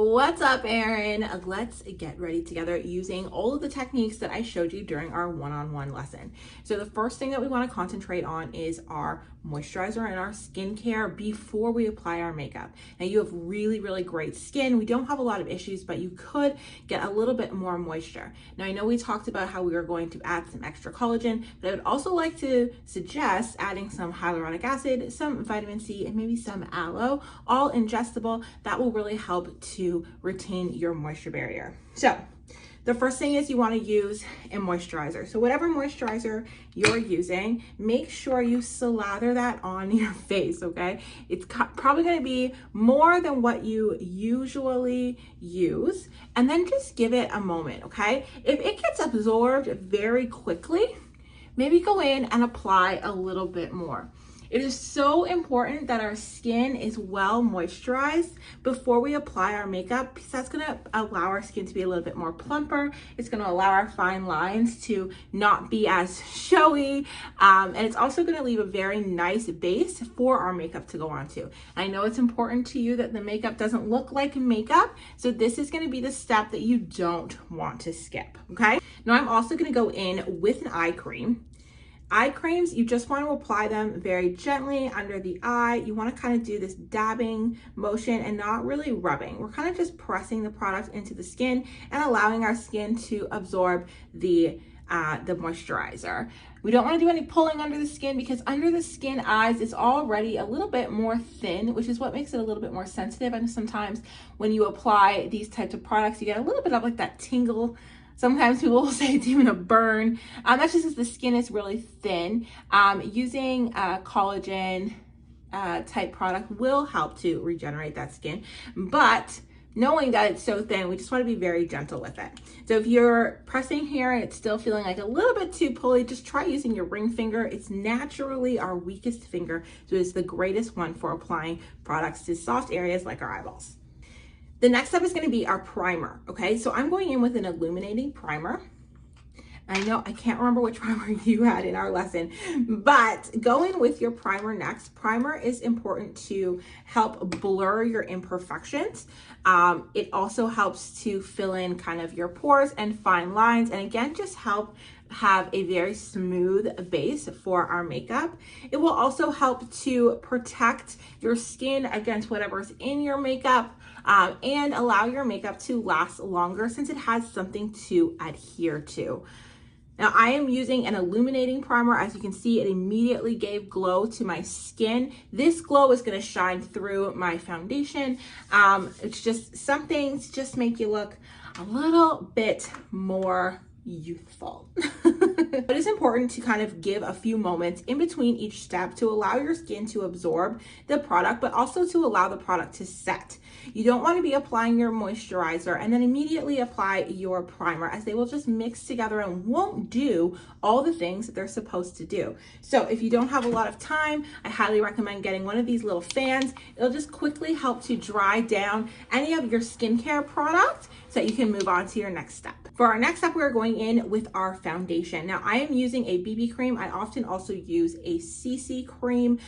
What's up, Eryn? Let's get ready together using all of the techniques that I showed you during our one-on-one lesson. So the first thing that we want to concentrate on is our moisturizer and our skincare before we apply our makeup. Now you have really great skin. We don't have a lot of issues, but you could get a little bit more moisture. Now I know we talked about how we were going to add some extra collagen, but I would also like to suggest adding some hyaluronic acid, some vitamin C, and maybe some aloe, all ingestible. That will really help to retain your moisture barrier. So the first thing is you want to use a moisturizer. So whatever moisturizer you're using, make sure you slather that on your face, okay? It's probably going to be more than what you usually use, and then just give it a moment, okay? If it gets absorbed very quickly, maybe go in and apply a little bit more. It is so important that our skin is well moisturized before we apply our makeup, because that's gonna allow our skin to be a little bit more plumper. It's gonna allow our fine lines to not be as showy. And it's also gonna leave a very nice base for our makeup to go onto. I know it's important to you that the makeup doesn't look like makeup, so this is gonna be the step that you don't want to skip, okay? Now I'm also gonna go in with an eye cream. Eye creams, you just want to apply them very gently under the eye. You want to kind of do this dabbing motion and not really rubbing. We're kind of just pressing the product into the skin and allowing our skin to absorb the moisturizer. We don't want to do any pulling under the skin, because under the skin eyes is already a little bit more thin, which is what makes it a little bit more sensitive. And sometimes when you apply these types of products, you get a little bit of like that tingle. Sometimes people will say it's even a burn. That's just because the skin is really thin. Using a collagen type product will help to regenerate that skin. But knowing that it's so thin, we just want to be very gentle with it. So if you're pressing here and it's still feeling like a little bit too pulley, just try using your ring finger. It's naturally our weakest finger, so it's the greatest one for applying products to soft areas like our eyeballs. The next step is going to be our primer, okay? So I'm going in with an illuminating primer. I know I can't remember which primer you had in our lesson, but go in with your primer next. Primer is important to help blur your imperfections. It also helps to fill in kind of your pores and fine lines, and again, just help have a very smooth base for our makeup. It will also help to protect your skin against whatever's in your makeup, and allow your makeup to last longer since it has something to adhere to. Now I am using an illuminating primer. As you can see, it immediately gave glow to my skin. This glow is gonna shine through my foundation. It's just something to just make you look a little bit more youthful. It is important to kind of give a few moments in between each step to allow your skin to absorb the product, but also to allow the product to set. You don't want to be applying your moisturizer and then immediately apply your primer, as they will just mix together and won't do all the things that they're supposed to do. So if you don't have a lot of time, I highly recommend getting one of these little fans. It'll just quickly help to dry down any of your skincare products so that you can move on to your next step. For our next step, we're going in with our foundation. Now I am using a BB cream. I often also use a CC cream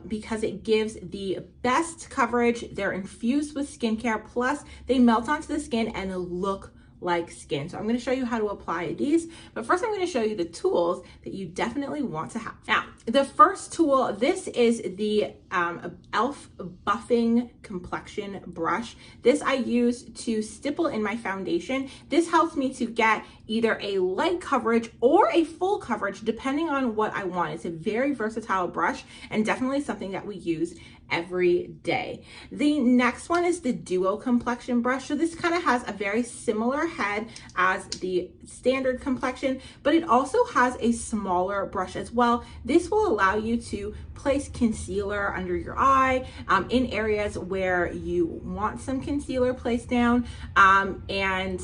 because it gives the best coverage. They're infused with skincare, plus they melt onto the skin and look like skin. So I'm going to show you how to apply these, but first I'm going to show you the tools that you definitely want to have. Now, the first tool, this is the e.l.f. Buffing Complexion Brush. This I use to stipple in my foundation. This helps me to get either a light coverage or a full coverage depending on what I want. It's a very versatile brush and definitely something that we use every day. The next one is the Duo Complexion Brush. So this kind of has a very similar head as the standard complexion, but it also has a smaller brush as well. This will allow you to place concealer under your eye in areas where you want some concealer placed down, and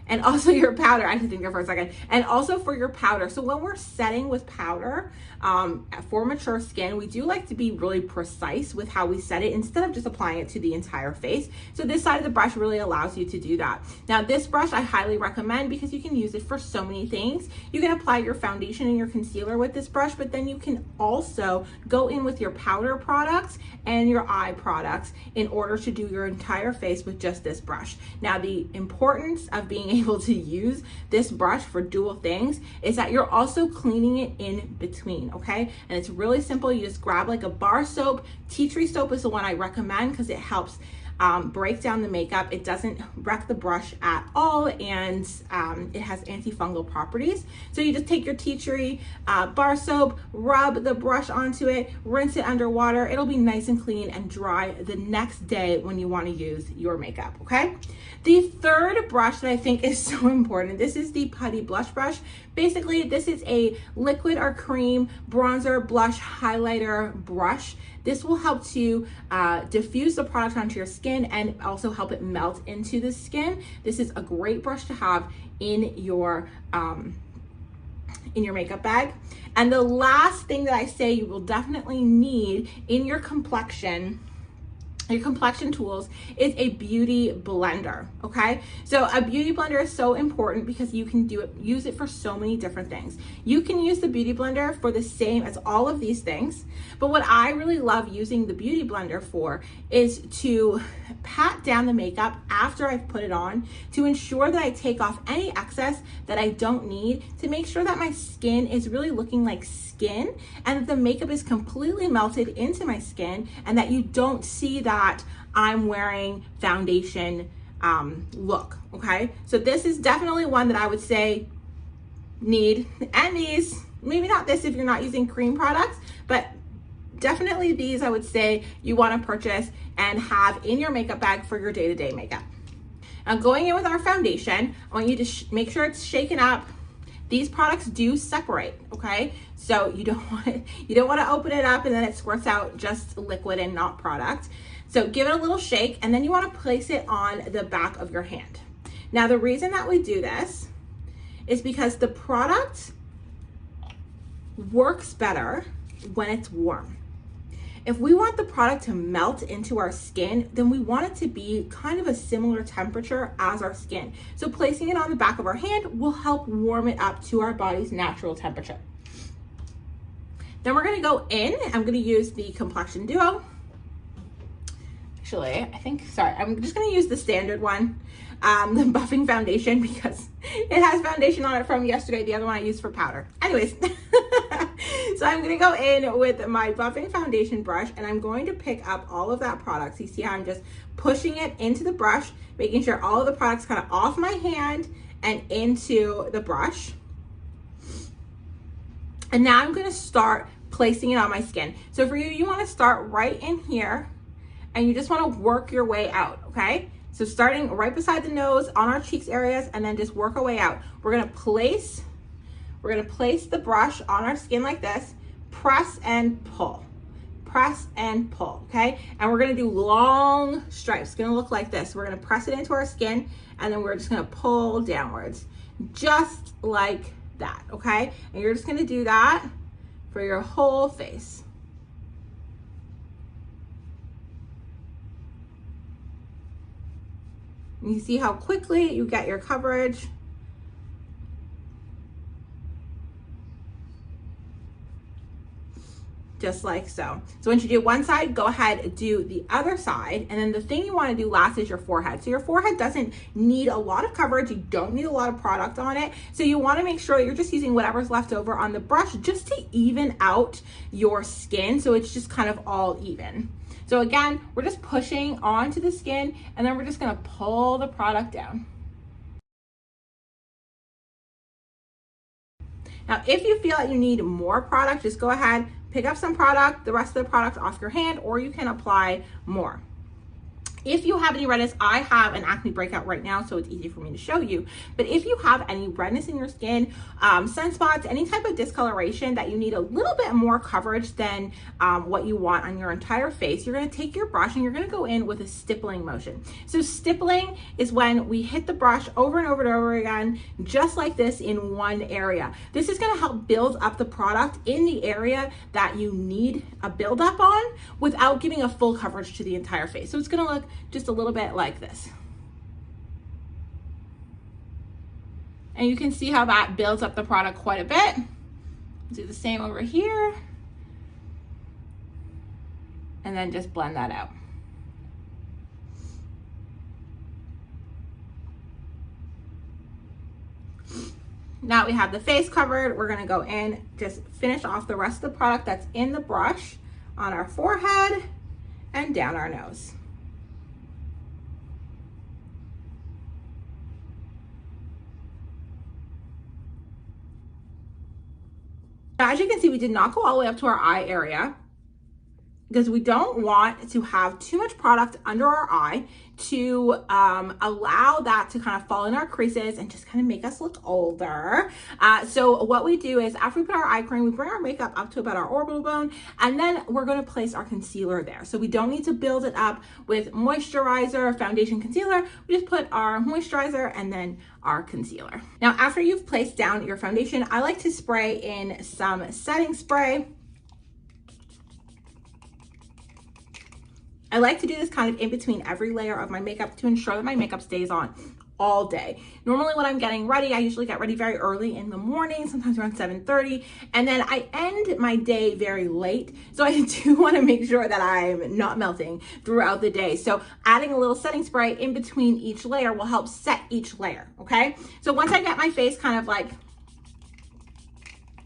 and also your powder. I had to think there for a second. And also for your powder. So when we're setting with powder for mature skin, we do like to be really precise with how we set it instead of just applying it to the entire face. So this side of the brush really allows you to do that. Now this brush I highly recommend because you can use it for so many things. You can apply your foundation and your concealer with this brush, but then you can also go in with your powder products and your eye products in order to do your entire face with just this brush. Now the importance of being able to use this brush for dual things is that you're also cleaning it in between, okay? And it's really simple. You just grab like a bar soap. Tea tree soap is the one I recommend because it helps break down the makeup. It doesn't wreck the brush at all, and it has antifungal properties. So you just take your tea tree bar soap, rub the brush onto it, rinse it under water. It'll be nice and clean and dry the next day when you want to use your makeup, okay? The third brush that I think is so important, this is the Putty Blush Brush. Basically, this is a liquid or cream bronzer, blush, highlighter brush. This will help to diffuse the product onto your skin and also help it melt into the skin. This is a great brush to have in your makeup bag. And the last thing that I say you will definitely need in your complexion tools is a beauty blender, okay? So a beauty blender is so important because you can use it for so many different things. You can use the beauty blender for the same as all of these things, but what I really love using the beauty blender for is to pat down the makeup after I've put it on to ensure that I take off any excess that I don't need, to make sure that my skin is really looking like skin and that the makeup is completely melted into my skin and that you don't see that I'm wearing foundation look, okay? So this is definitely one that I would say need, and these, maybe not this if you're not using cream products, but definitely these I would say you want to purchase and have in your makeup bag for your day-to-day makeup. Now going in with our foundation, I want you to make sure it's shaken up. These products do separate, okay? So you don't want to open it up and then it squirts out just liquid and not product. So give it a little shake and then you want to place it on the back of your hand. Now the reason that we do this is because the product works better when it's warm. If we want the product to melt into our skin, then we want it to be kind of a similar temperature as our skin. So placing it on the back of our hand will help warm it up to our body's natural temperature. Then we're gonna go in, I'm gonna use the Complexion Duo. Actually, I'm just gonna use the standard one, the buffing foundation, because it has foundation on it from yesterday. The other one I used for powder. Anyways, so I'm gonna go in with my buffing foundation brush and I'm going to pick up all of that product. So you see how I'm just pushing it into the brush, making sure all of the product's kind of off my hand and into the brush. And now I'm gonna start placing it on my skin. So for you, you wanna start right in here and you just wanna work your way out, okay? So starting right beside the nose, on our cheeks areas, and then just work our way out. We're gonna place the brush on our skin like this, press and pull, okay? And we're gonna do long stripes. It's gonna look like this. We're gonna press it into our skin and then we're just gonna pull downwards, just like that, okay? And you're just gonna do that for your whole face. You see how quickly you get your coverage. Just like so. So once you do one side, go ahead and do the other side. And then the thing you want to do last is your forehead. So your forehead doesn't need a lot of coverage. You don't need a lot of product on it. So you want to make sure you're just using whatever's left over on the brush just to even out your skin. So it's just kind of all even. So again, we're just pushing onto the skin and then we're just going to pull the product down. Now, if you feel like you need more product, just go ahead, pick up some product, the rest of the product off your hand, or you can apply more. If you have any redness, I have an acne breakout right now, so it's easy for me to show you. But if you have any redness in your skin, sunspots, any type of discoloration that you need a little bit more coverage than what you want on your entire face, you're gonna take your brush and you're gonna go in with a stippling motion. So stippling is when we hit the brush over and over and over again, just like this in one area. This is gonna help build up the product in the area that you need a buildup on without giving a full coverage to the entire face. So it's gonna look just a little bit like this. And you can see how that builds up the product quite a bit. Do the same over here. And then just blend that out. Now we have the face covered. We're gonna go in, just finish off the rest of the product that's in the brush on our forehead and down our nose. Now, as you can see, we did not go all the way up to our eye area because we don't want to have too much product under our eye to allow that to kind of fall in our creases and just kind of make us look older. So what we do is after we put our eye cream, we bring our makeup up to about our orbital bone, and then we're going to place our concealer there. So we don't need to build it up with moisturizer, foundation, concealer. We just put our moisturizer and then our concealer. Now, after you've placed down your foundation, I like to spray in some setting spray. I like to do this kind of in between every layer of my makeup to ensure that my makeup stays on all day. Normally when I'm getting ready, I usually get ready very early in the morning, sometimes around 7:30, and then I end my day very late. So I do want to make sure that I'm not melting throughout the day. So adding a little setting spray in between each layer will help set each layer, okay? So once I get my face kind of like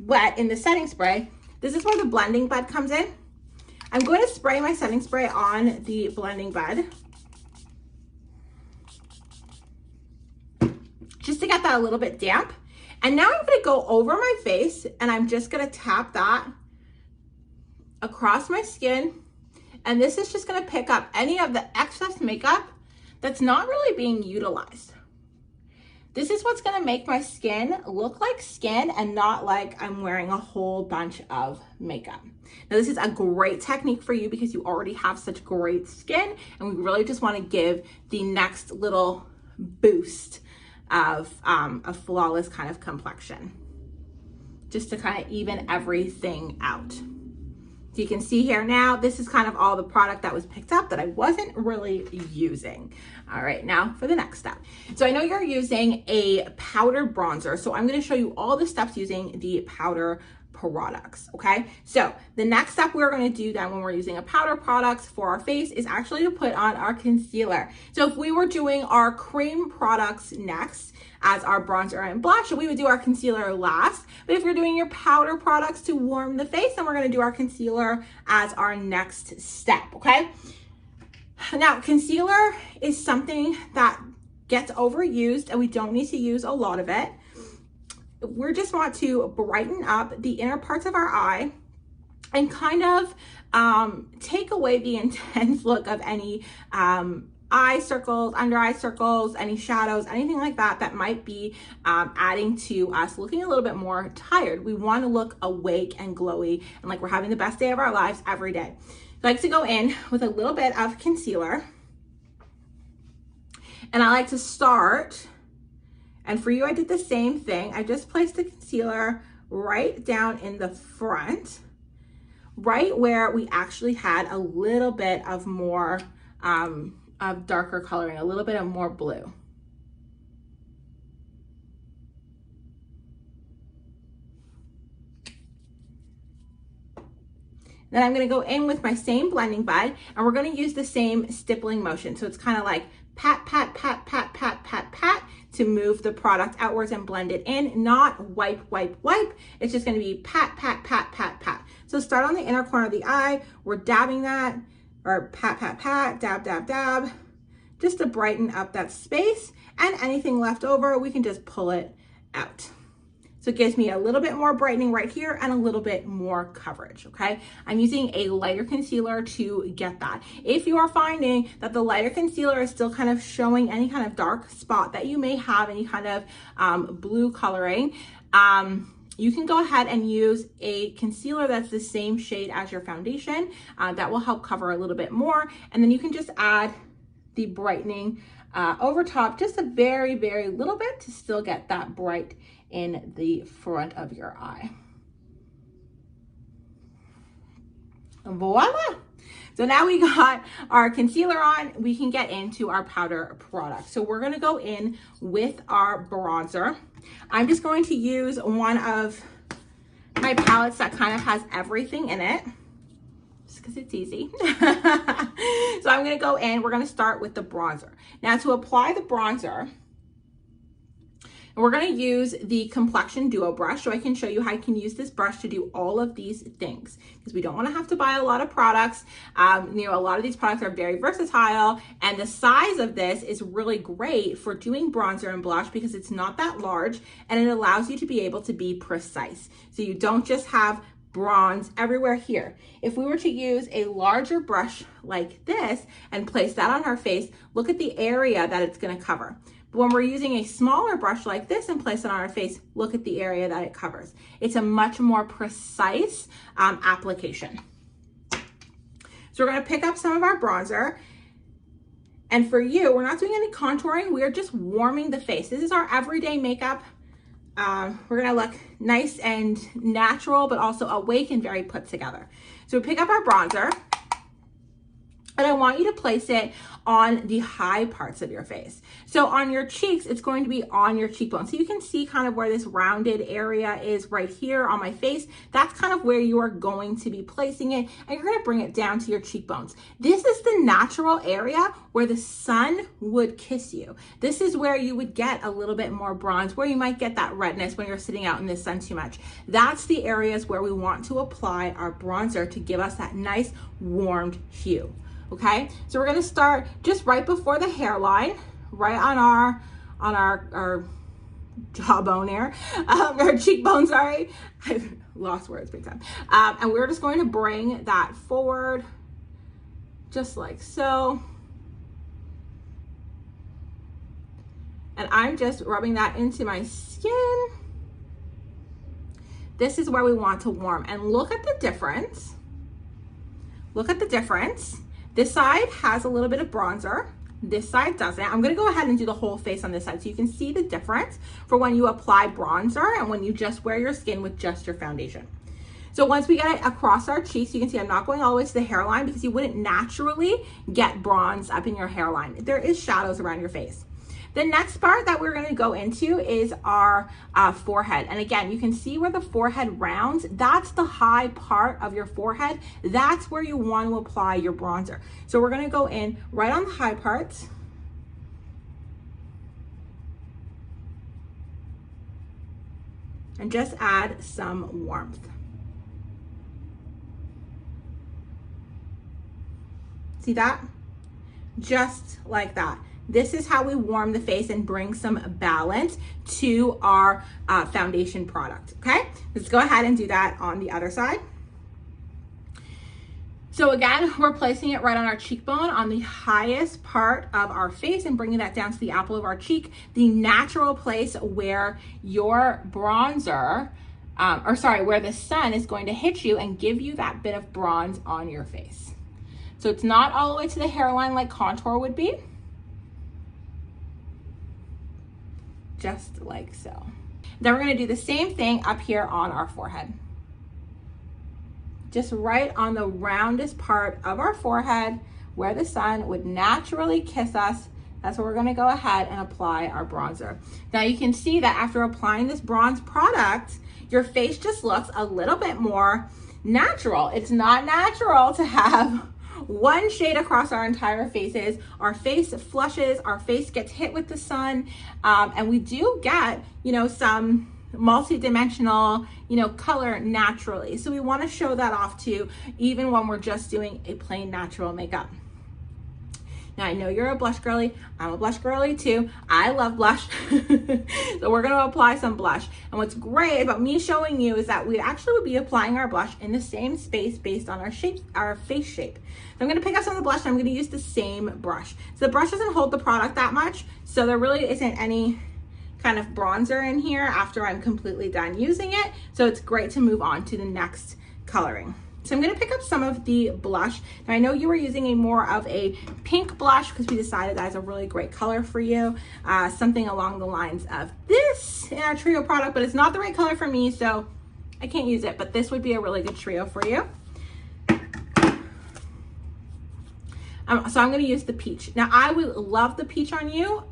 wet in the setting spray, this is where the Blendind Bud comes in. I'm going to spray my setting spray on the Blendind Bud just to get that a little bit damp. And now I'm going to go over my face and I'm just going to tap that across my skin. And this is just going to pick up any of the excess makeup that's not really being utilized. This is what's going to make my skin look like skin and not like I'm wearing a whole bunch of makeup. Now, this is a great technique for you because you already have such great skin, and we really just want to give the next little boost of a flawless kind of complexion, just to kind of even everything out. So you can see here now, this is kind of all the product that was picked up that I wasn't really using. All right, now for the next step. So I know you're using a powder bronzer, so I'm going to show you all the steps using the powder products, okay? So the next step we're going to do then when we're using a powder product for our face is actually to put on our concealer. So if we were doing our cream products next as our bronzer and blush, we would do our concealer last. But if you're doing your powder products to warm the face, then we're going to do our concealer as our next step, okay? Now, concealer is something that gets overused and we don't need to use a lot of it. We just want to brighten up the inner parts of our eye and kind of take away the intense look of any eye circles, under eye circles, any shadows, anything like that that might be adding to us looking a little bit more tired. We want to look awake and glowy and like we're having the best day of our lives every day. I like to go in with a little bit of concealer, and I like to start, and for you I did the same thing. I just placed the concealer right down in the front, right where we actually had a little bit of more of darker coloring, a little bit of more blue. Then I'm going to go in with my same Blendind Bud, and we're going to use the same stippling motion. So it's kind of like pat, pat, pat, pat, pat, pat, pat to move the product outwards and blend it in, not wipe, wipe, wipe. It's just going to be pat, pat, pat, pat, pat. So start on the inner corner of the eye. We're dabbing that, or pat, pat, pat, dab, dab, dab, just to brighten up that space, and anything left over, we can just pull it out. So it gives me a little bit more brightening right here and a little bit more coverage, okay? I'm using a lighter concealer to get that. If you are finding that the lighter concealer is still kind of showing any kind of dark spot that you may have, any kind of blue coloring, you can go ahead and use a concealer that's the same shade as your foundation. That will help cover a little bit more. And then you can just add the brightening over top, just a very, very little bit to still get that bright in the front of your eye. Voila! So now we got our concealer on, we can get into our powder product. So we're gonna go in with our bronzer. I'm just going to use one of my palettes that kind of has everything in it, just because it's easy. So I'm gonna go in, we're gonna start with the bronzer. Now to apply the bronzer, we're gonna use the Complexion Duo brush, so I can show you how I can use this brush to do all of these things, because we don't wanna have to buy a lot of products. You know, a lot of these products are very versatile, and the size of this is really great for doing bronzer and blush because it's not that large, and it allows you to be able to be precise. So you don't just have bronze everywhere here. If we were to use a larger brush like this and place that on our face, look at the area that it's gonna cover. But when we're using a smaller brush like this and place it on our face, look at the area that it covers. It's a much more precise application. So we're gonna pick up some of our bronzer. And for you, we're not doing any contouring, we're just warming the face. This is our everyday makeup. We're gonna look nice and natural, but also awake and very put together. So we pick up our bronzer, and I want you to place it on the high parts of your face. So on your cheeks, it's going to be on your cheekbone. So you can see kind of where this rounded area is right here on my face. That's kind of where you are going to be placing it, and you're gonna bring it down to your cheekbones. This is the natural area where the sun would kiss you. This is where you would get a little bit more bronze, where you might get that redness when you're sitting out in the sun too much. That's the areas where we want to apply our bronzer to give us that nice warmed hue. Okay, so we're gonna start just right before the hairline, right on our jawbone here, our cheekbone, sorry. I've lost words big time. And we're just going to bring that forward, just like so. And I'm just rubbing that into my skin. This is where we want to warm, and look at the difference. Look at the difference. This side has a little bit of bronzer. This side doesn't. I'm gonna go ahead and do the whole face on this side so you can see the difference for when you apply bronzer and when you just wear your skin with just your foundation. So once we get it across our cheeks, you can see I'm not going all the way to the hairline because you wouldn't naturally get bronze up in your hairline. There is shadows around your face. The next part that we're gonna go into is our forehead. And again, you can see where the forehead rounds, that's the high part of your forehead. That's where you want to apply your bronzer. So we're gonna go in right on the high parts. And just add some warmth. See that? Just like that. This is how we warm the face and bring some balance to our foundation product, okay? Let's go ahead and do that on the other side. So again, we're placing it right on our cheekbone on the highest part of our face and bringing that down to the apple of our cheek, the natural place where your bronzer, where the sun is going to hit you and give you that bit of bronze on your face. So it's not all the way to the hairline like contour would be. Just like so. Then we're gonna do the same thing up here on our forehead. Just right on the roundest part of our forehead where the sun would naturally kiss us. That's where we're gonna go ahead and apply our bronzer. Now you can see that after applying this bronze product, your face just looks a little bit more natural. It's not natural to have one shade across our entire faces. Our face flushes, our face gets hit with the sun, and we do get, you know, some multi-dimensional, you know, color naturally. So we want to show that off too, even when we're just doing a plain natural makeup. Now I know you're a blush girly. I'm a blush girly too. I love blush. So we're gonna apply some blush. And what's great about me showing you is that we actually would be applying our blush in the same space based on our shape, our face shape. So I'm gonna pick up some of the blush and I'm gonna use the same brush. So the brush doesn't hold the product that much, so there really isn't any kind of bronzer in here after I'm completely done using it. So it's great to move on to the next coloring. So I'm gonna pick up some of the blush. Now I know you were using a more of a pink blush because we decided that's a really great color for you. Something along the lines of this in our trio product, but it's not the right color for me, so I can't use it, but this would be a really good trio for you. So I'm gonna use the peach. Now I would love the peach on you.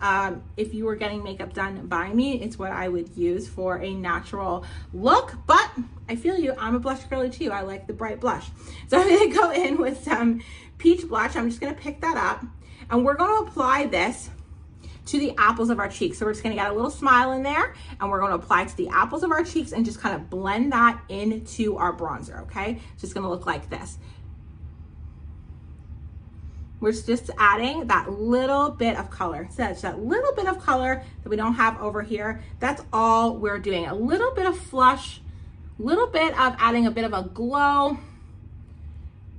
If you were getting makeup done by me, it's what I would use for a natural look, but I feel you, I'm a blush girly too. I like the bright blush. So I'm gonna go in with some peach blush. I'm just gonna pick that up and we're gonna apply this to the apples of our cheeks. So we're just gonna get a little smile in there and we're gonna apply it to the apples of our cheeks and just kind of blend that into our bronzer, okay? So it's gonna look like this. We're just adding that little bit of color. So it's that little bit of color that we don't have over here. That's all we're doing. A little bit of flush, little bit of adding a bit of a glow.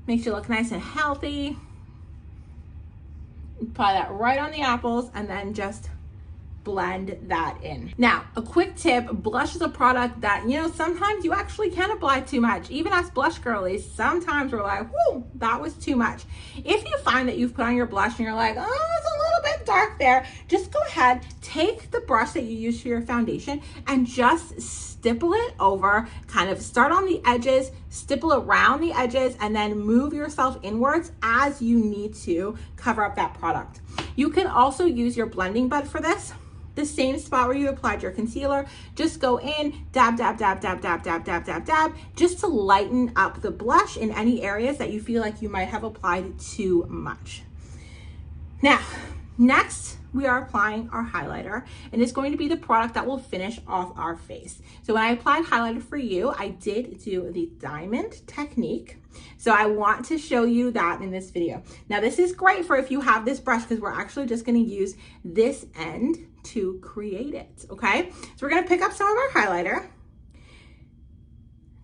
Makes you look nice and healthy. Apply that right on the apples and then just blend that in. Now, a quick tip, blush is a product that, you know, sometimes you actually can apply too much. Even us blush girlies, sometimes we're like, whoo, that was too much. If you find that you've put on your blush and you're like, oh, it's a little bit dark there, just go ahead, take the brush that you use for your foundation and just stipple it over, kind of start on the edges, stipple around the edges, and then move yourself inwards as you need to cover up that product. You can also use your Blendind Bud for this. The same spot where you applied your concealer, just go in, dab, dab, dab, dab, dab, dab, dab, dab, dab, just to lighten up the blush in any areas that you feel like you might have applied too much. Now, next, we are applying our highlighter, and it's going to be the product that will finish off our face. So when I applied highlighter for you, I did do the diamond technique. So I want to show you that in this video. Now this is great for if you have this brush because we're actually just going to use this end to create it, okay? So we're going to pick up some of our highlighter,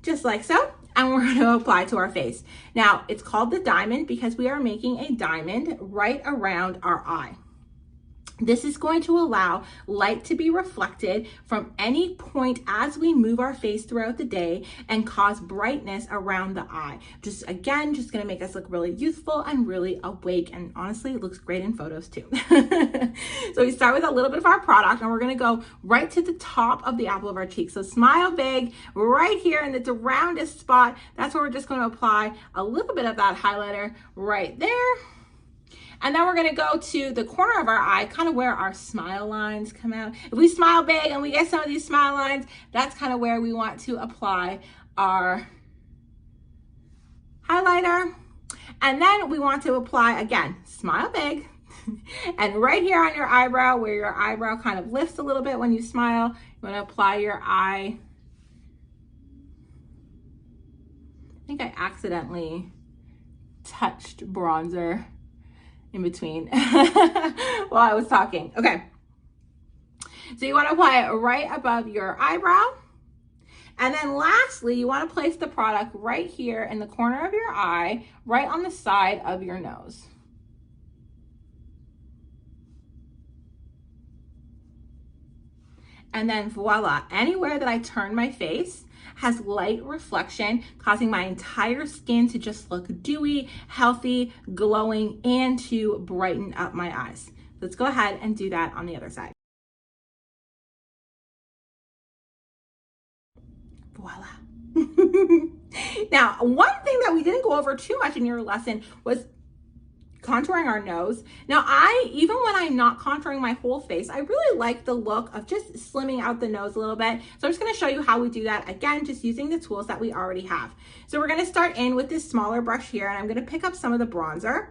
just like so, and we're going to apply to our face. Now it's called the diamond because we are making a diamond right around our eye. This is going to allow light to be reflected from any point as we move our face throughout the day and cause brightness around the eye. Just again, just gonna make us look really youthful and really awake. And honestly, it looks great in photos too. So we start with a little bit of our product and we're gonna go right to the top of the apple of our cheek. So smile big, right here in the roundest spot. That's where we're just gonna apply a little bit of that highlighter right there. And then we're gonna go to the corner of our eye, kind of where our smile lines come out. If we smile big and we get some of these smile lines, that's kind of where we want to apply our highlighter. And then we want to apply, again, smile big. And right here on your eyebrow, where your eyebrow kind of lifts a little bit when you smile, you wanna apply your eye. I think I accidentally touched bronzer in between while I was talking. Okay, so you want to apply it right above your eyebrow, and then lastly you want to place the product right here in the corner of your eye, right on the side of your nose. And then voila, anywhere that I turn my face has light reflection, causing my entire skin to just look dewy, healthy, glowing, and to brighten up my eyes. Let's go ahead and do that on the other side. Voila. Now, one thing that we didn't go over too much in your lesson was contouring our nose. Now even when I'm not contouring my whole face, I really like the look of just slimming out the nose a little bit. So I'm just gonna show you how we do that, again, just using the tools that we already have. So we're gonna start in with this smaller brush here, and I'm gonna pick up some of the bronzer.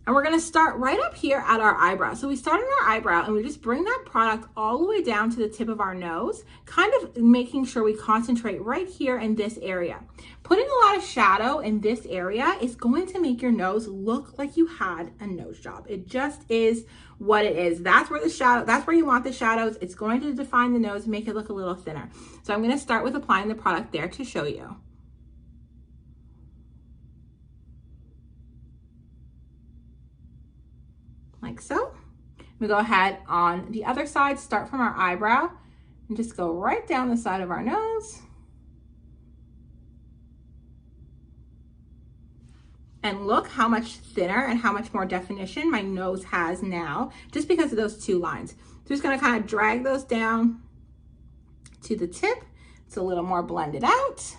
And we're gonna start right up here at our eyebrow. So we start on our eyebrow and we just bring that product all the way down to the tip of our nose, kind of making sure we concentrate right here in this area. Putting a lot of shadow in this area is going to make your nose look like you had a nose job. It just is what it is. That's where the shadow, that's where you want the shadows. It's going to define the nose, make it look a little thinner. So I'm gonna start with applying the product there to show you. Like so. We go ahead on the other side, start from our eyebrow and just go right down the side of our nose. And look how much thinner and how much more definition my nose has now, just because of those two lines. So just gonna kind of drag those down to the tip. It's a little more blended out.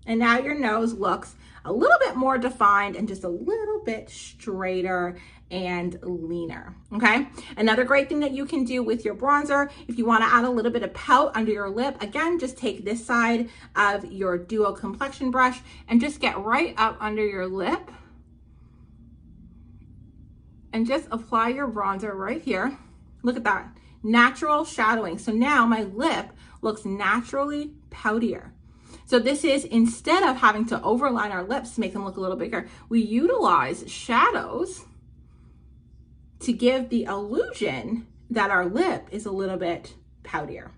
And now your nose looks a little bit more defined and just a little bit straighter and leaner, okay? Another great thing that you can do with your bronzer, if you wanna add a little bit of pout under your lip, again, just take this side of your Duo Complexion Brush and just get right up under your lip and just apply your bronzer right here. Look at that, natural shadowing. So now my lip looks naturally poutier. So this is, instead of having to overline our lips to make them look a little bigger, we utilize shadows to give the illusion that our lip is a little bit poutier.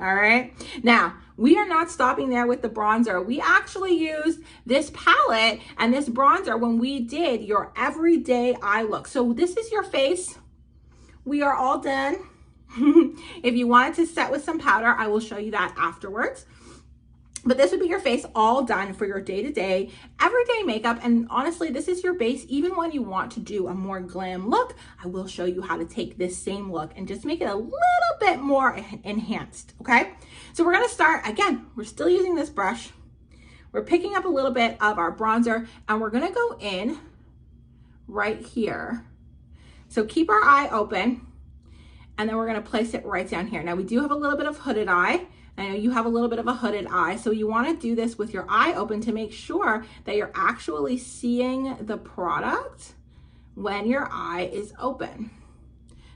All right. Now, we are not stopping there with the bronzer. We actually used this palette and this bronzer when we did your everyday eye look. So this is your face. We are all done. If you wanted to set with some powder, I will show you that afterwards. But this would be your face all done for your day-to-day, everyday makeup. And honestly, this is your base. Even when you want to do a more glam look, I will show you how to take this same look and just make it a little bit more enhanced, okay? So we're gonna start, again, we're still using this brush. We're picking up a little bit of our bronzer and we're gonna go in right here. So keep our eye open and then we're gonna place it right down here. Now we do have a little bit of hooded eye. I know you have a little bit of a hooded eye, so you want to do this with your eye open to make sure that you're actually seeing the product when your eye is open.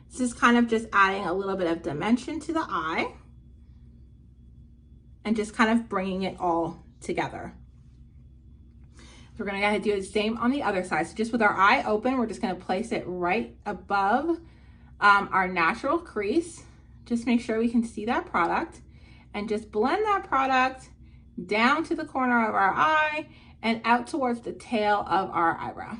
This is kind of just adding a little bit of dimension to the eye and just kind of bringing it all together. So we're going to go ahead and do the same on the other side. So just with our eye open, we're just going to place it right above our natural crease. Just make sure we can see that product. And just blend that product down to the corner of our eye and out towards the tail of our eyebrow.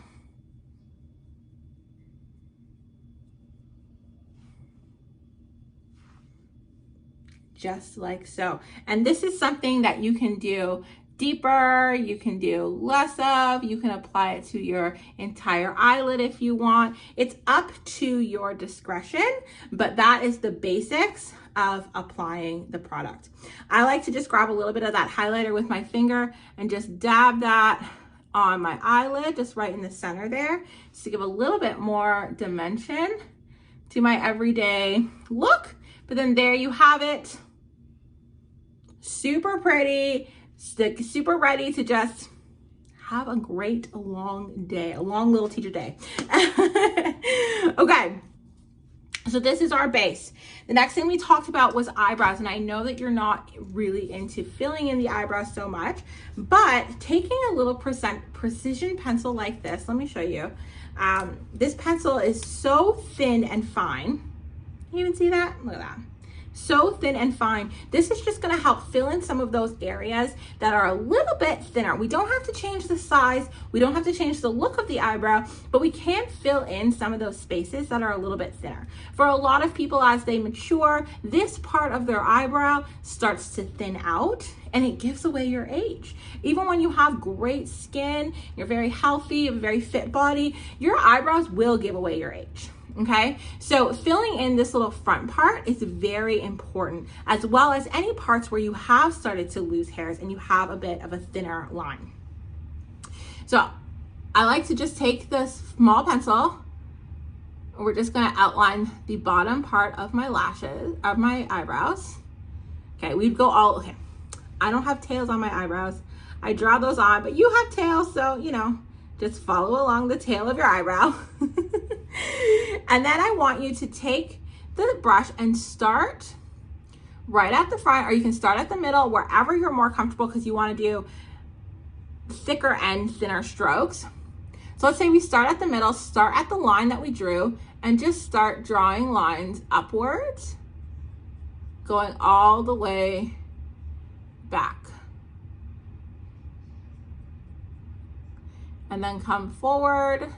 Just like so. And this is something that you can do deeper, you can do less of, you can apply it to your entire eyelid if you want. It's up to your discretion, but that is the basics of applying the product. I like to just grab a little bit of that highlighter with my finger and just dab that on my eyelid, just right in the center there, just to give a little bit more dimension to my everyday look. But then there you have it. Super pretty, super ready to just have a great long day, a long little teacher day. Okay. So this is our base. The next thing we talked about was eyebrows, and I know that you're not really into filling in the eyebrows so much, but taking a little precision pencil like this, let me show you. This pencil is so thin and fine. You even see that? Look at that. So thin and fine. This is just going to help fill in some of those areas that are a little bit thinner. We don't have to change the size. We don't have to change the look of the eyebrow, but we can fill in some of those spaces that are a little bit thinner. For a lot of people, as they mature, this part of their eyebrow starts to thin out and it gives away your age. Even when you have great skin, you're very healthy, a very fit body, your eyebrows will give away your age. Okay, so filling in this little front part is very important, as well as any parts where you have started to lose hairs and you have a bit of a thinner line. So I like to just take this small pencil. We're just going to outline the bottom part of my lashes, of my eyebrows. Okay, we'd go all, okay, I don't have tails on my eyebrows. I draw those on, but you have tails, so, you know, just follow along the tail of your eyebrow. And then I want you to take the brush and start right at the front, or you can start at the middle, wherever you're more comfortable, because you want to do thicker and thinner strokes. So let's say we start at the middle, start at the line that we drew, and just start drawing lines upwards, going all the way back. And then come forward.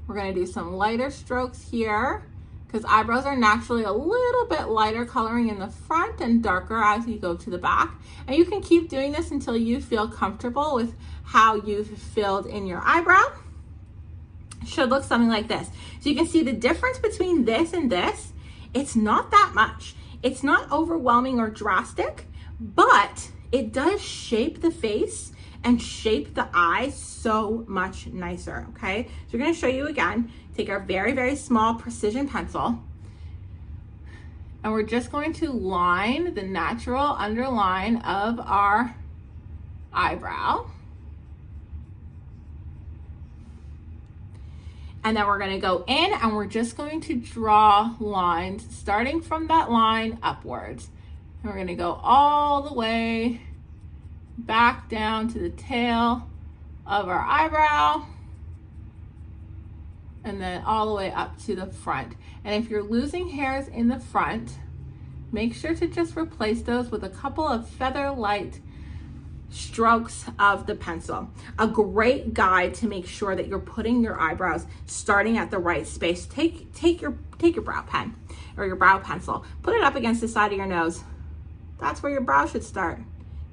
We're going to do some lighter strokes here, because eyebrows are naturally a little bit lighter coloring in the front and darker as you go to the back. And you can keep doing this until you feel comfortable with how you've filled in your eyebrow. It should look something like this. So you can see the difference between this and this. It's not that much. It's not overwhelming or drastic, but it does shape the face and shape the eye so much nicer, okay? So we're gonna show you again. Take our very, very small precision pencil, and we're just going to line the natural underline of our eyebrow. And then we're gonna go in and we're just going to draw lines starting from that line upwards. And we're gonna go all the way back down to the tail of our eyebrow, and then all the way up to the front. And if you're losing hairs in the front, make sure to just replace those with a couple of feather light strokes of the pencil. A great guide to make sure that you're putting your eyebrows starting at the right space. Take your brow pen or your brow pencil, put it up against the side of your nose. That's where your brow should start,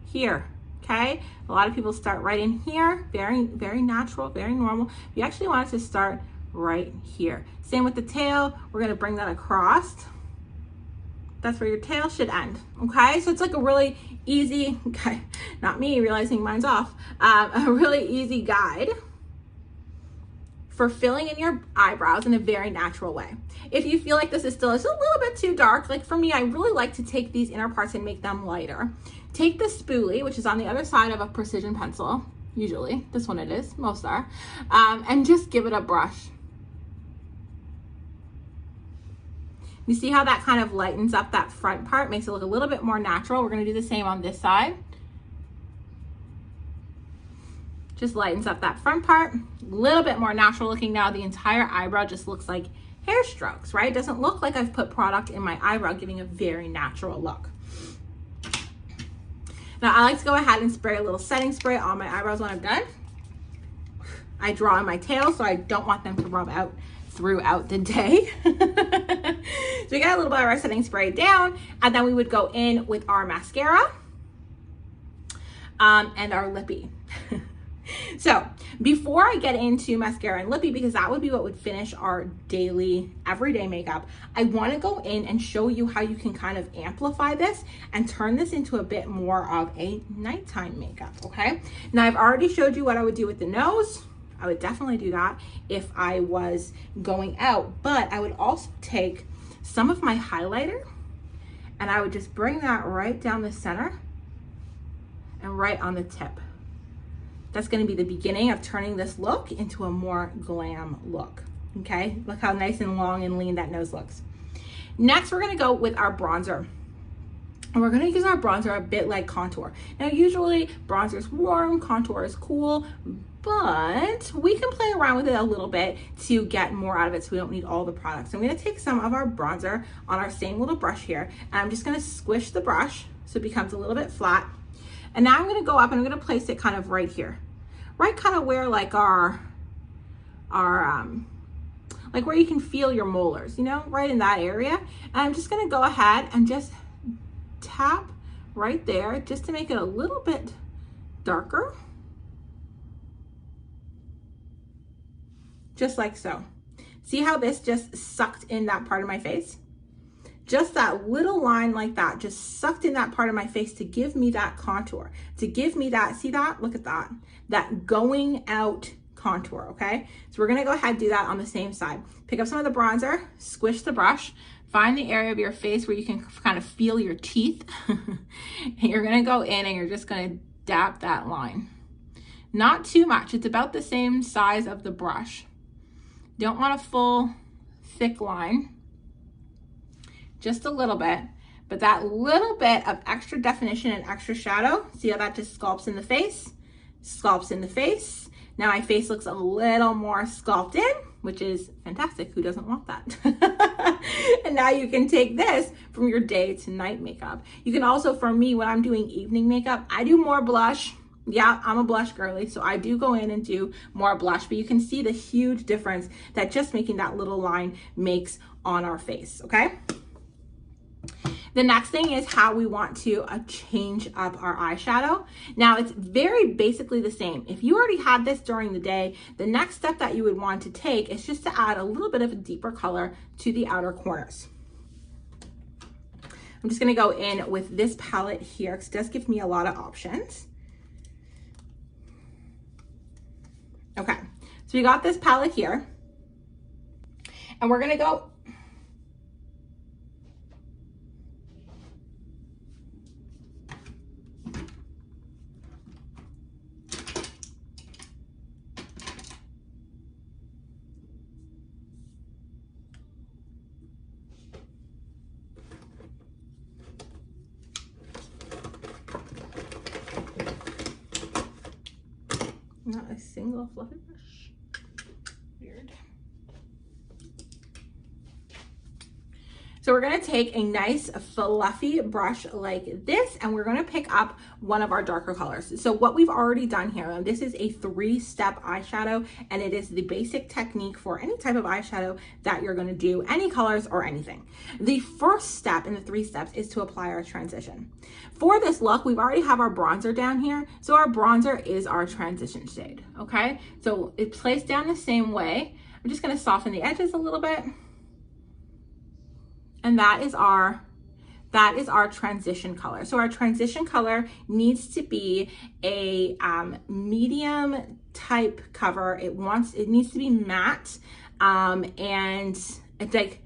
here. Okay, a lot of people start right in here, very, very natural, very normal. You actually want it to start right here. Same with the tail. We're gonna bring that across. That's where your tail should end, okay? So it's like a really easy, okay, not me realizing mine's off, a really easy guide for filling in your eyebrows in a very natural way. If you feel like this is still just a little bit too dark, like for me, I really like to take these inner parts and make them lighter. Take the spoolie, which is on the other side of a precision pencil, usually, this one it is, most are, and just give it a brush. You see how that kind of lightens up that front part, makes it look a little bit more natural. We're gonna do the same on this side. Just lightens up that front part, a little bit more natural looking now. The entire eyebrow just looks like hair strokes, right? It doesn't look like I've put product in my eyebrow, giving a very natural look. Now I like to go ahead and spray a little setting spray on my eyebrows when I'm done. I draw on my tail, so I don't want them to rub out throughout the day. So we got a little bit of our setting spray down, and then we would go in with our mascara and our lippy. So before I get into mascara and lippy, because that would be what would finish our daily, everyday makeup, I want to go in and show you how you can kind of amplify this and turn this into a bit more of a nighttime makeup, okay? Now I've already showed you what I would do with the nose. I would definitely do that if I was going out, but I would also take some of my highlighter and I would just bring that right down the center and right on the tip. That's going to be the beginning of turning this look into a more glam look, okay? Look how nice and long and lean that nose looks. Next, we're going to go with our bronzer. And we're going to use our bronzer a bit like contour. Now, usually bronzer is warm, contour is cool, but we can play around with it a little bit to get more out of it so we don't need all the products. So I'm going to take some of our bronzer on our same little brush here, and I'm just going to squish the brush so it becomes a little bit flat. And now I'm going to go up and I'm going to place it kind of right here, right kind of where like our like where you can feel your molars, you know, right in that area. And I'm just going to go ahead and just tap right there just to make it a little bit darker. Just like so. See how this just sucked in that part of my face? Just that little line like that just sucked in that part of my face to give me that contour, to give me that, see that? Look at that. That going out contour, okay? So we're gonna go ahead and do that on the same side. Pick up some of the bronzer, squish the brush, find the area of your face where you can kind of feel your teeth. And you're gonna go in and you're just gonna dab that line. Not too much. It's about the same size of the brush. Don't want a full thick line, just a little bit, but that little bit of extra definition and extra shadow, see how that just sculpts in the face? Sculpts in the face. Now my face looks a little more sculpted, which is fantastic. Who doesn't want that? And now you can take this from your day to night makeup. You can also, for me, when I'm doing evening makeup, I do more blush. Yeah, I'm a blush girly, so I do go in and do more blush, but you can see the huge difference that just making that little line makes on our face, okay? The next thing is how we want to change up our eyeshadow. Now it's very basically the same. If you already had this during the day, the next step that you would want to take is just to add a little bit of a deeper color to the outer corners. I'm just gonna go in with this palette here because it does give me a lot of options. Okay, so we got this palette here, and we're gonna go not a single fluffy brush. Weird. So we're gonna take a nice fluffy brush like this, and we're gonna pick up one of our darker colors. So what we've already done here, and this is a 3-step eyeshadow, and it is the basic technique for any type of eyeshadow that you're gonna do, any colors or anything. The first step in the 3 steps is to apply our transition. For this look, we've already have our bronzer down here. So our bronzer is our transition shade, okay? So it's placed down the same way. I'm just gonna soften the edges a little bit. And that is our transition color. So our transition color needs to be a medium type cover. It needs to be matte, and it's like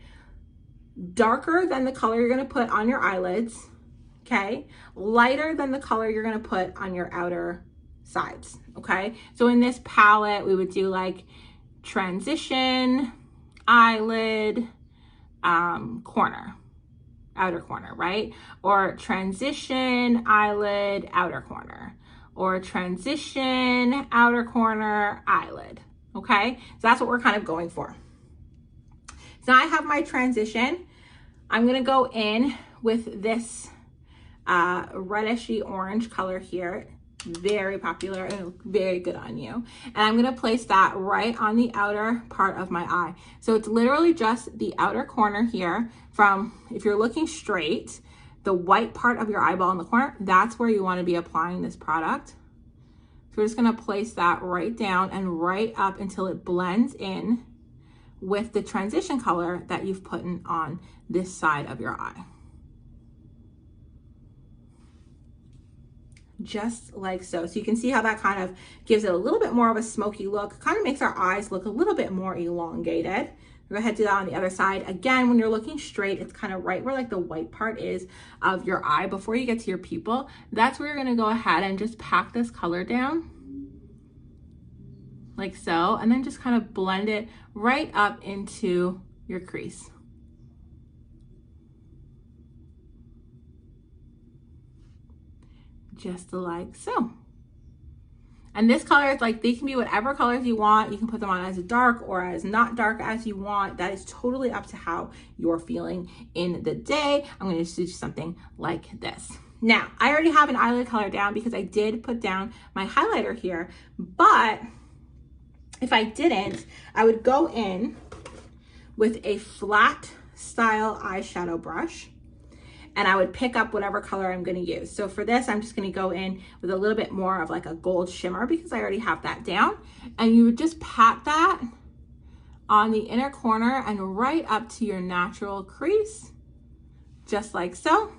darker than the color you're gonna put on your eyelids, okay? Lighter than the color you're gonna put on your outer sides, okay? So in this palette, we would do like transition, eyelid, corner, outer corner, right? Or transition, eyelid, outer corner, or transition, outer corner, eyelid, okay? So that's what we're kind of going for. So now I have my transition. I'm gonna go in with this reddishy orange color here. Very popular and very good on you. And I'm gonna place that right on the outer part of my eye. So it's literally just the outer corner here from, if you're looking straight, the white part of your eyeball in the corner, that's where you wanna be applying this product. So we're just gonna place that right down and right up until it blends in with the transition color that you've put in on this side of your eye. Just like so. So you can see how that kind of gives it a little bit more of a smoky look, kind of makes our eyes look a little bit more elongated. Go ahead and do that on the other side. Again, when you're looking straight, it's kind of right where like the white part is of your eye before you get to your pupil. That's where you're gonna go ahead and just pack this color down like so, and then just kind of blend it right up into your crease. Just like so. And this color is like, they can be whatever colors you want. You can put them on as dark or as not dark as you want. That is totally up to how you're feeling in the day. I'm going to do something like this. Now, I already have an eyelid color down because I did put down my highlighter here, but if I didn't, I would go in with a flat style eyeshadow brush, and I would pick up whatever color I'm gonna use. So for this, I'm just gonna go in with a little bit more of like a gold shimmer because I already have that down. And you would just pat that on the inner corner and right up to your natural crease, just like so.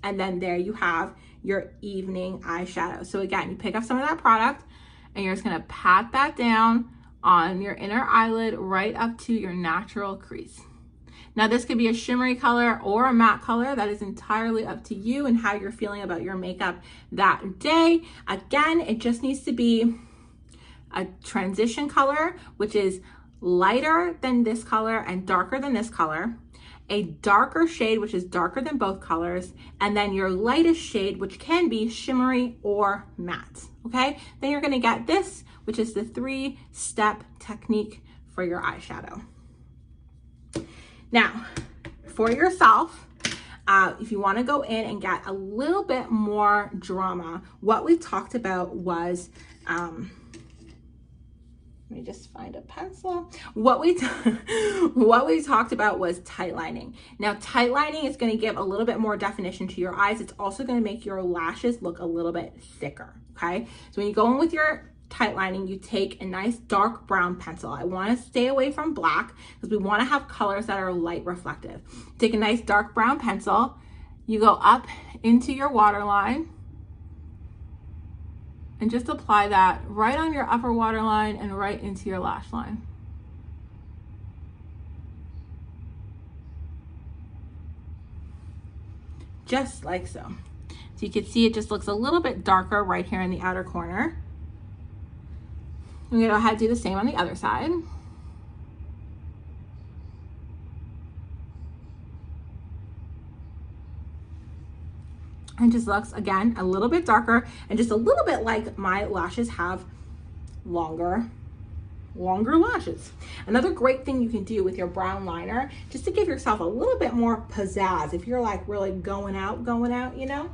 And then there you have your evening eyeshadow. So again, you pick up some of that product and you're just gonna pat that down on your inner eyelid right up to your natural crease. Now this could be a shimmery color or a matte color. That is entirely up to you and how you're feeling about your makeup that day. Again, it just needs to be a transition color, which is lighter than this color and darker than this color, a darker shade, which is darker than both colors, and then your lightest shade, which can be shimmery or matte, okay? Then you're gonna get this, which is the 3-step technique for your eyeshadow. Now, for yourself, if you wanna go in and get a little bit more drama, what we talked about was, let me just find a pencil. What we talked about was tight lining. Now, tight lining is going to give a little bit more definition to your eyes. It's also going to make your lashes look a little bit thicker, okay? So when you go in with your tight lining, you take a nice dark brown pencil. I want to stay away from black because we want to have colors that are light reflective. Take a nice dark brown pencil. You go up into your waterline and just apply that right on your upper waterline and right into your lash line. Just like so. So you can see it just looks a little bit darker right here in the outer corner. I'm gonna go ahead and do the same on the other side. And just looks, again, a little bit darker and just a little bit like my lashes have longer lashes. Another great thing you can do with your brown liner, just to give yourself a little bit more pizzazz, if you're like really going out, you know,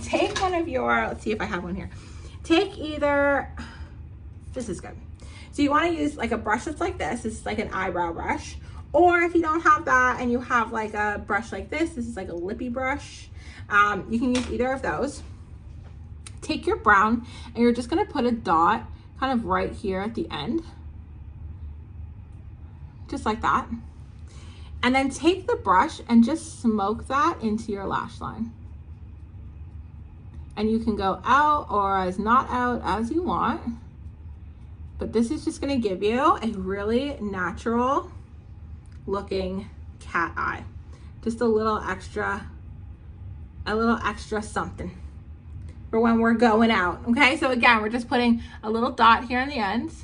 take one of your, let's see if I have one here. Take either, this is good. So you want to use like a brush that's like this. This is like an eyebrow brush. Or if you don't have that and you have like a brush like this is like a lippy brush. You can use either of those. Take your brown and you're just going to put a dot kind of right here at the end, just like that. And then take the brush and just smoke that into your lash line. And you can go out or as not out as you want, but this is just going to give you a really natural looking cat eye. Just a little extra something for when we're going out, okay? So again, we're just putting a little dot here on the ends,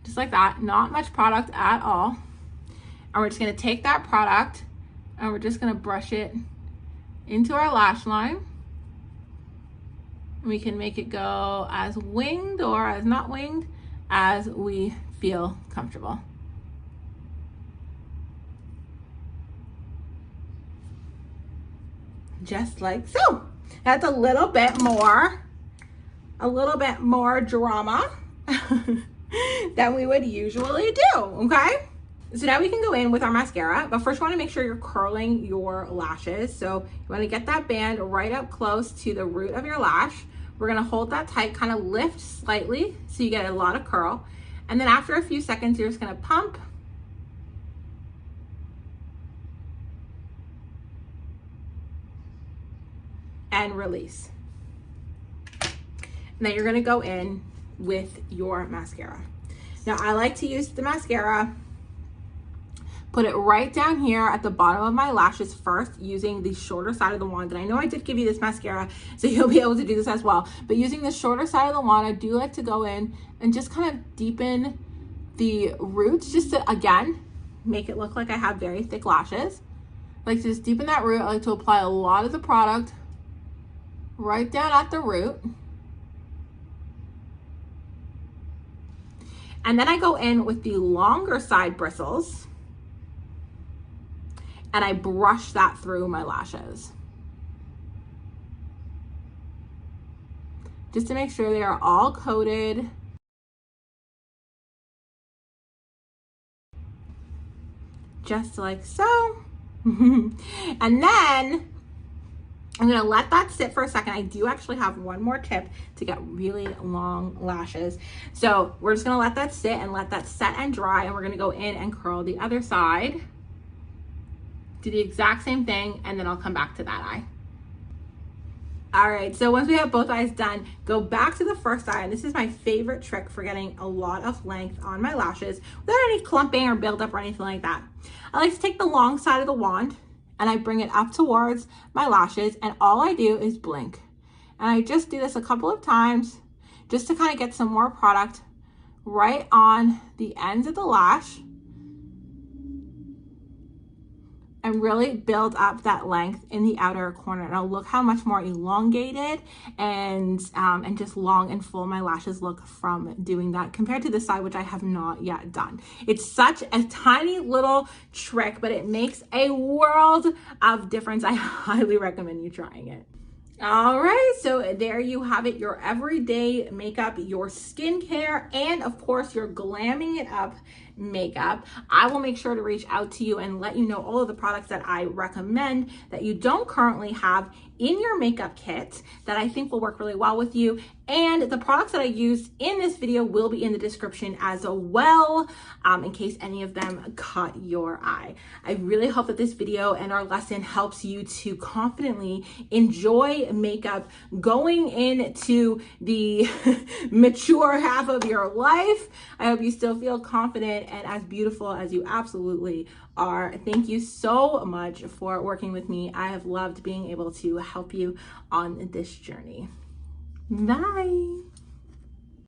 just like that, not much product at all. And we're just gonna take that product and we're just gonna brush it into our lash line. We can make it go as winged or as not winged as we feel comfortable. Just like so. That's a little bit more drama than we would usually do, okay? So now we can go in with our mascara, but first you wanna make sure you're curling your lashes. So you wanna get that band right up close to the root of your lash. We're gonna hold that tight, kind of lift slightly so you get a lot of curl. And then after a few seconds, you're just gonna pump and release. And then you're gonna go in with your mascara. Now I like to use the mascara, put it right down here at the bottom of my lashes first using the shorter side of the wand. And I know I did give you this mascara, so you'll be able to do this as well. But using the shorter side of the wand, I do like to go in and just kind of deepen the roots, just to, again, make it look like I have very thick lashes. I like to just deepen that root. I like to apply a lot of the product right down at the root. And then I go in with the longer side bristles and I brush that through my lashes, just to make sure they are all coated. Just like so. And then I'm gonna let that sit for a second. I do actually have one more tip to get really long lashes. So we're just gonna let that sit and let that set and dry, and we're gonna go in and curl the other side. Do the exact same thing, and then I'll come back to that eye. All right, so once we have both eyes done, go back to the first eye, and this is my favorite trick for getting a lot of length on my lashes without any clumping or buildup or anything like that. I like to take the long side of the wand and I bring it up towards my lashes, and all I do is blink. And I just do this a couple of times just to kind of get some more product right on the ends of the lash and really build up that length in the outer corner. And I'll look how much more elongated and just long and full my lashes look from doing that compared to this side, which I have not yet done. It's such a tiny little trick, but it makes a world of difference. I highly recommend you trying it. All right, so there you have it, your everyday makeup, your skincare, and of course your glamming it up makeup. I will make sure to reach out to you and let you know all of the products that I recommend that you don't currently have in your makeup kit that I think will work really well with you. And the products that I used in this video will be in the description as well, in case any of them caught your eye. I really hope that this video and our lesson helps you to confidently enjoy makeup going into the mature half of your life. I hope you still feel confident and as beautiful as you absolutely are. Thank you so much for working with me. I have loved being able to help you on this journey. Bye.